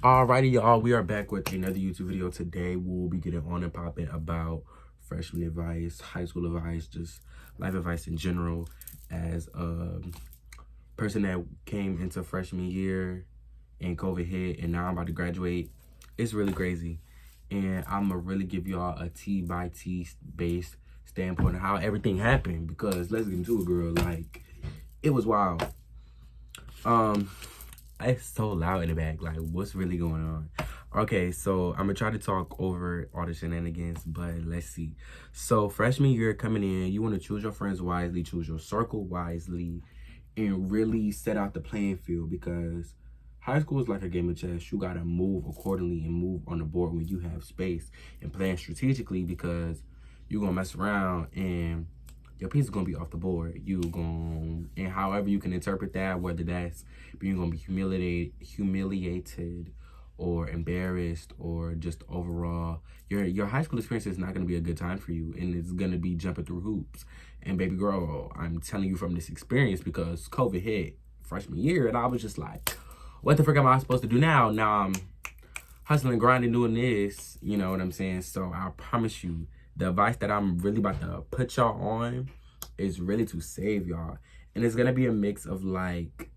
Alrighty, y'all, we are back with another YouTube video. Today, we'll be getting on and popping about freshman advice, high school advice, just life advice in general. As a person that came into freshman year and COVID hit, and now I'm about to graduate, it's really crazy. And I'm going to really give y'all a T by T based standpoint of how everything happened, because let's get into it, girl. Like, it was wild. It's so loud in the back. Like, what's really going on? Okay, so I'm gonna try to talk over all the shenanigans, but let's see. So freshman year coming in, you want to choose your friends wisely, choose your circle wisely, and really set out the playing field, because high school is like a game of chess. You gotta move accordingly and move on the board when you have space, and plan strategically, because you're gonna mess around and your piece is gonna be off the board. And however you can interpret that, whether that's being gonna be humiliated or embarrassed, or just overall, your high school experience is not gonna be a good time for you, and it's gonna be jumping through hoops. And baby girl, I'm telling you from this experience, because COVID hit freshman year, and I was just like, what the frick am I supposed to do now? Now I'm hustling, grinding, doing this, you know what I'm saying? So I promise you, the advice that I'm really about to put y'all on is really to save y'all. And it's gonna be a mix of like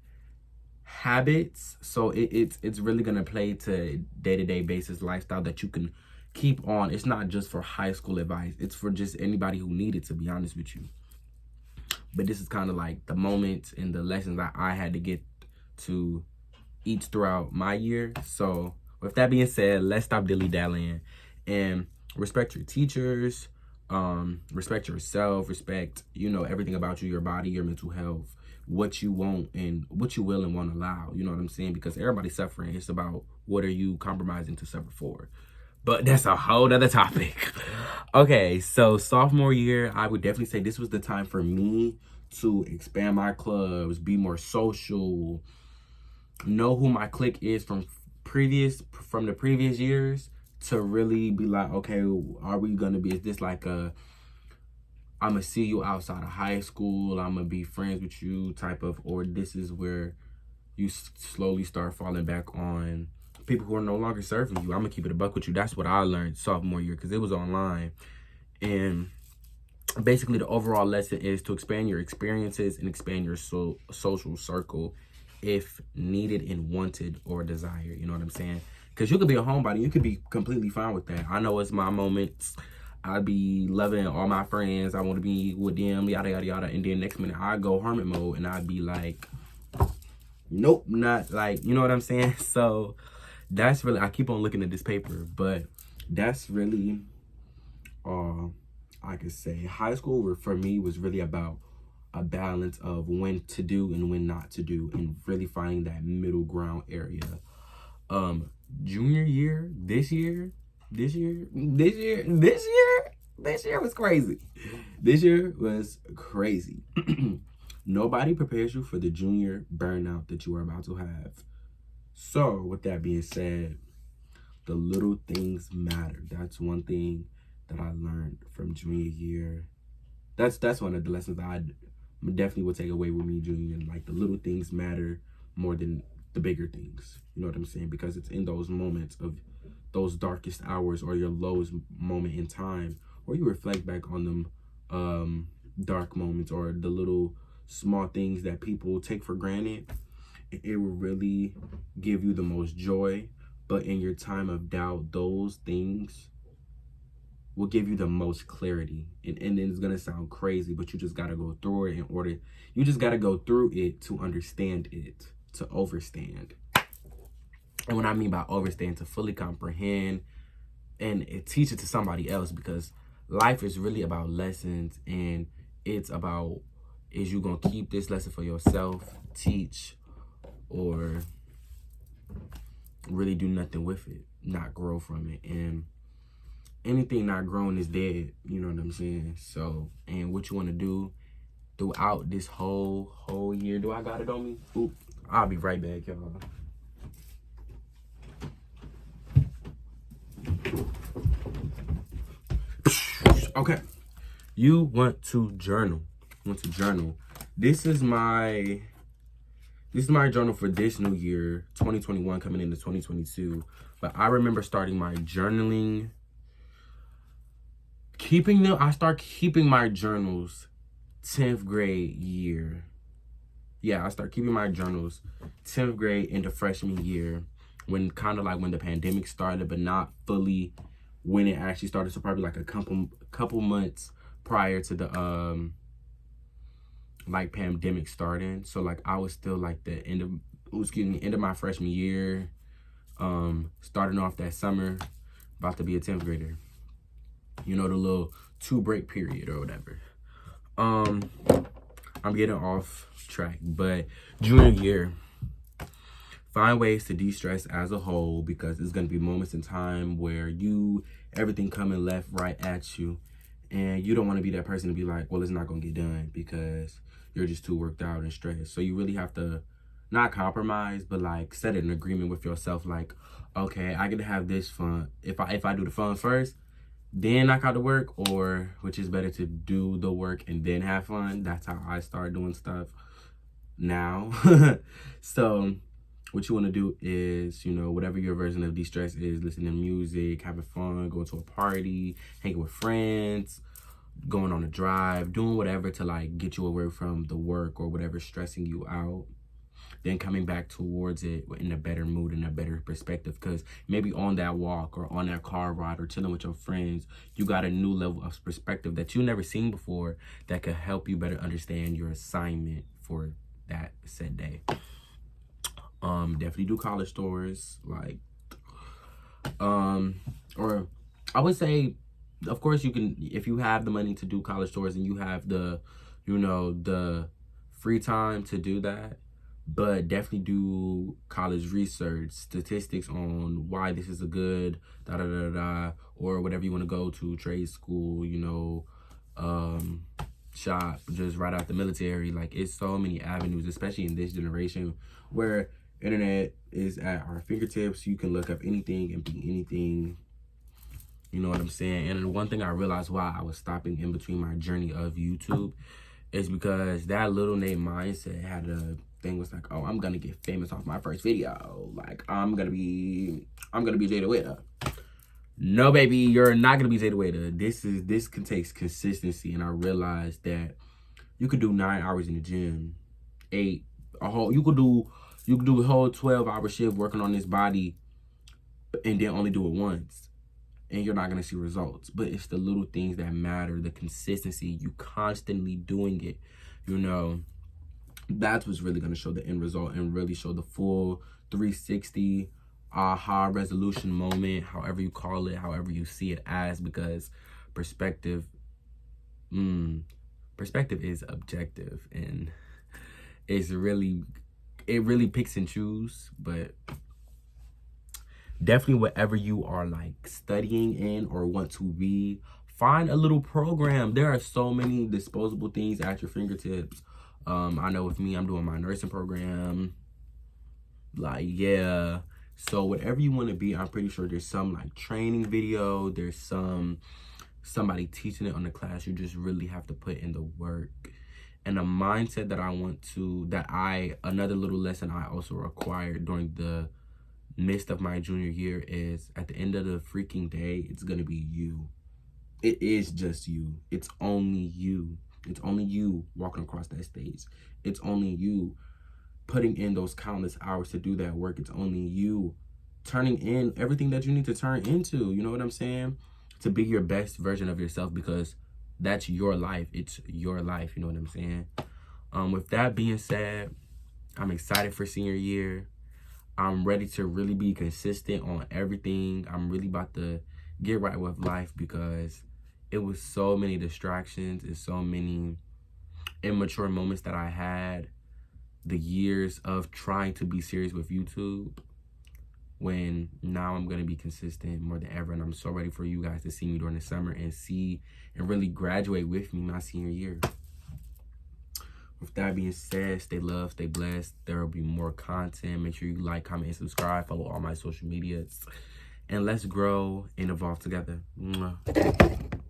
habits. So it's really gonna play to day-to-day basis lifestyle that you can keep on. It's not just for high school advice, it's for just anybody who needed, to be honest with you. But this is kind of like the moments and the lessons that I had to get to each throughout my year. So with that being said, let's stop dilly-dallying and respect your teachers, respect yourself, respect, everything about you, your body, your mental health, what you want and what you will and won't allow. You know what I'm saying? Because everybody's suffering. It's about what are you compromising to suffer for. But that's a whole other topic. Okay, so sophomore year, I would definitely say this was the time for me to expand my clubs, be more social, know who my clique is from the previous years, to really be like, okay, are we gonna be, is this like a I'm gonna see you outside of high school, I'm gonna be friends with you type of, or this is where you slowly start falling back on people who are no longer serving you. I'm gonna keep it a buck with you. That's what I learned sophomore year, because it was online. And basically the overall lesson is to expand your experiences and expand your social circle if needed and wanted or desired. You know what I'm saying? Because you could be a homebody, you could be completely fine with that. I know it's my moments. I'd be loving all my friends, I want to be with them, yada yada yada, and then next minute I go hermit mode and I'd be like, nope, not like, you know what I'm saying? So that's really, I keep on looking at this paper, but that's really I could say. High school for me was really about a balance of when to do and when not to do, and really finding that middle ground area. Junior year, this year was crazy. This year was crazy. Nobody prepares you for the junior burnout that you are about to have. So with that being said, the little things matter. That's one thing that I learned from junior year. That's one of the lessons I definitely would take away with me junior year. Like, the little things matter more than the bigger things. You know what I'm saying? Because it's in those moments of those darkest hours, or your lowest moment in time, or you reflect back on them dark moments, or the little small things that people take for granted. It will really give you the most joy. But in your time of doubt, those things will give you the most clarity. And it's gonna sound crazy, but you just gotta go through it you just gotta go through it to understand it, to overstand. And what I mean by overstand, to fully comprehend and teach it to somebody else, because life is really about lessons, and it's about, is you gonna keep this lesson for yourself, teach, or really do nothing with it, not grow from it. And anything not grown is dead, you know what I'm saying? So, and what you want to do throughout this whole year. Do I got it on me? Oop, I'll be right back, y'all. Okay, you want to journal. This is my This is my journal for this new year, 2021 coming into 2022. But I remember starting my journaling, I start keeping my journals 10th grade year. Yeah, I start keeping my journals 10th grade into freshman year, when kind of like when the pandemic started, but not fully when it actually started. So probably like a couple months prior to the like pandemic starting. So like I was still like the end of my freshman year, starting off that summer, about to be a 10th grader. You know, the little 2 break period or whatever. I'm getting off track, but junior year, find ways to de-stress as a whole, because it's going to be moments in time where everything coming left, right at you, and you don't want to be that person to be like, well, it's not going to get done because you're just too worked out and stressed. So you really have to not compromise, but like set an agreement with yourself, like, okay, I get to have this fun. If I do the fun first, then knock out the work, or which is better to do the work and then have fun. That's how I start doing stuff now. So what you want to do is, you know, whatever your version of de-stress is, listening to music, having fun, going to a party, hanging with friends, going on a drive, doing whatever to like get you away from the work or whatever's stressing you out. Then coming back towards it in a better mood and a better perspective, because maybe on that walk or on that car ride or chilling with your friends, you got a new level of perspective that you never seen before that could help you better understand your assignment for that said day. Definitely do college tours, like, or I would say, of course you can, if you have the money to do college tours and you have the, you know, the free time to do that. But definitely do college research, statistics on why this is a good or whatever you want to go to, trade school, you know, shop, just right out the military. Like, it's so many avenues, especially in this generation where internet is at our fingertips. You can look up anything and be anything. You know what I'm saying? And the one thing I realized why I was stopping in between my journey of YouTube is because that little Nate mindset had a thing, was like, oh, I'm gonna get famous off my first video. Like, I'm gonna be Jada Weta. No, baby, you're not gonna be Jada Weta. This can take consistency, and I realized that you could do 9 hours in the gym, 8, you could do a whole 12-hour shift working on this body, and then only do it once, and you're not going to see results. But it's the little things that matter, the consistency, you constantly doing it, you know. That's what's really going to show the end result and really show the full 360 aha resolution moment, however you call it, however you see it as, because perspective is objective, and it really picks and chooses. But definitely whatever you are like studying in or want to be, find a little program. There are so many disposable things at your fingertips. I know with me, I'm doing my nursing program. Like, yeah. So whatever you want to be, I'm pretty sure there's some like training video. There's somebody teaching it on the class. You just really have to put in the work. And a mindset that another little lesson I also acquired during the midst of my junior year is, at the end of the freaking day, it's going to be you. It is just you. It's only you. It's only you walking across that stage. It's only you putting in those countless hours to do that work. It's only you turning in everything that you need to turn into. You know what I'm saying? To be your best version of yourself, because that's your life. It's your life. You know what I'm saying? With that being said, I'm excited for senior year. I'm ready to really be consistent on everything. I'm really about to get right with life, because it was so many distractions and so many immature moments that I had the years of trying to be serious with YouTube, when now I'm going to be consistent more than ever. And I'm so ready for you guys to see me during the summer and really graduate with me my senior year. With that being said, stay loved, stay blessed. There will be more content. Make sure you like, comment, and subscribe. Follow all my social medias. And let's grow and evolve together. Mwah.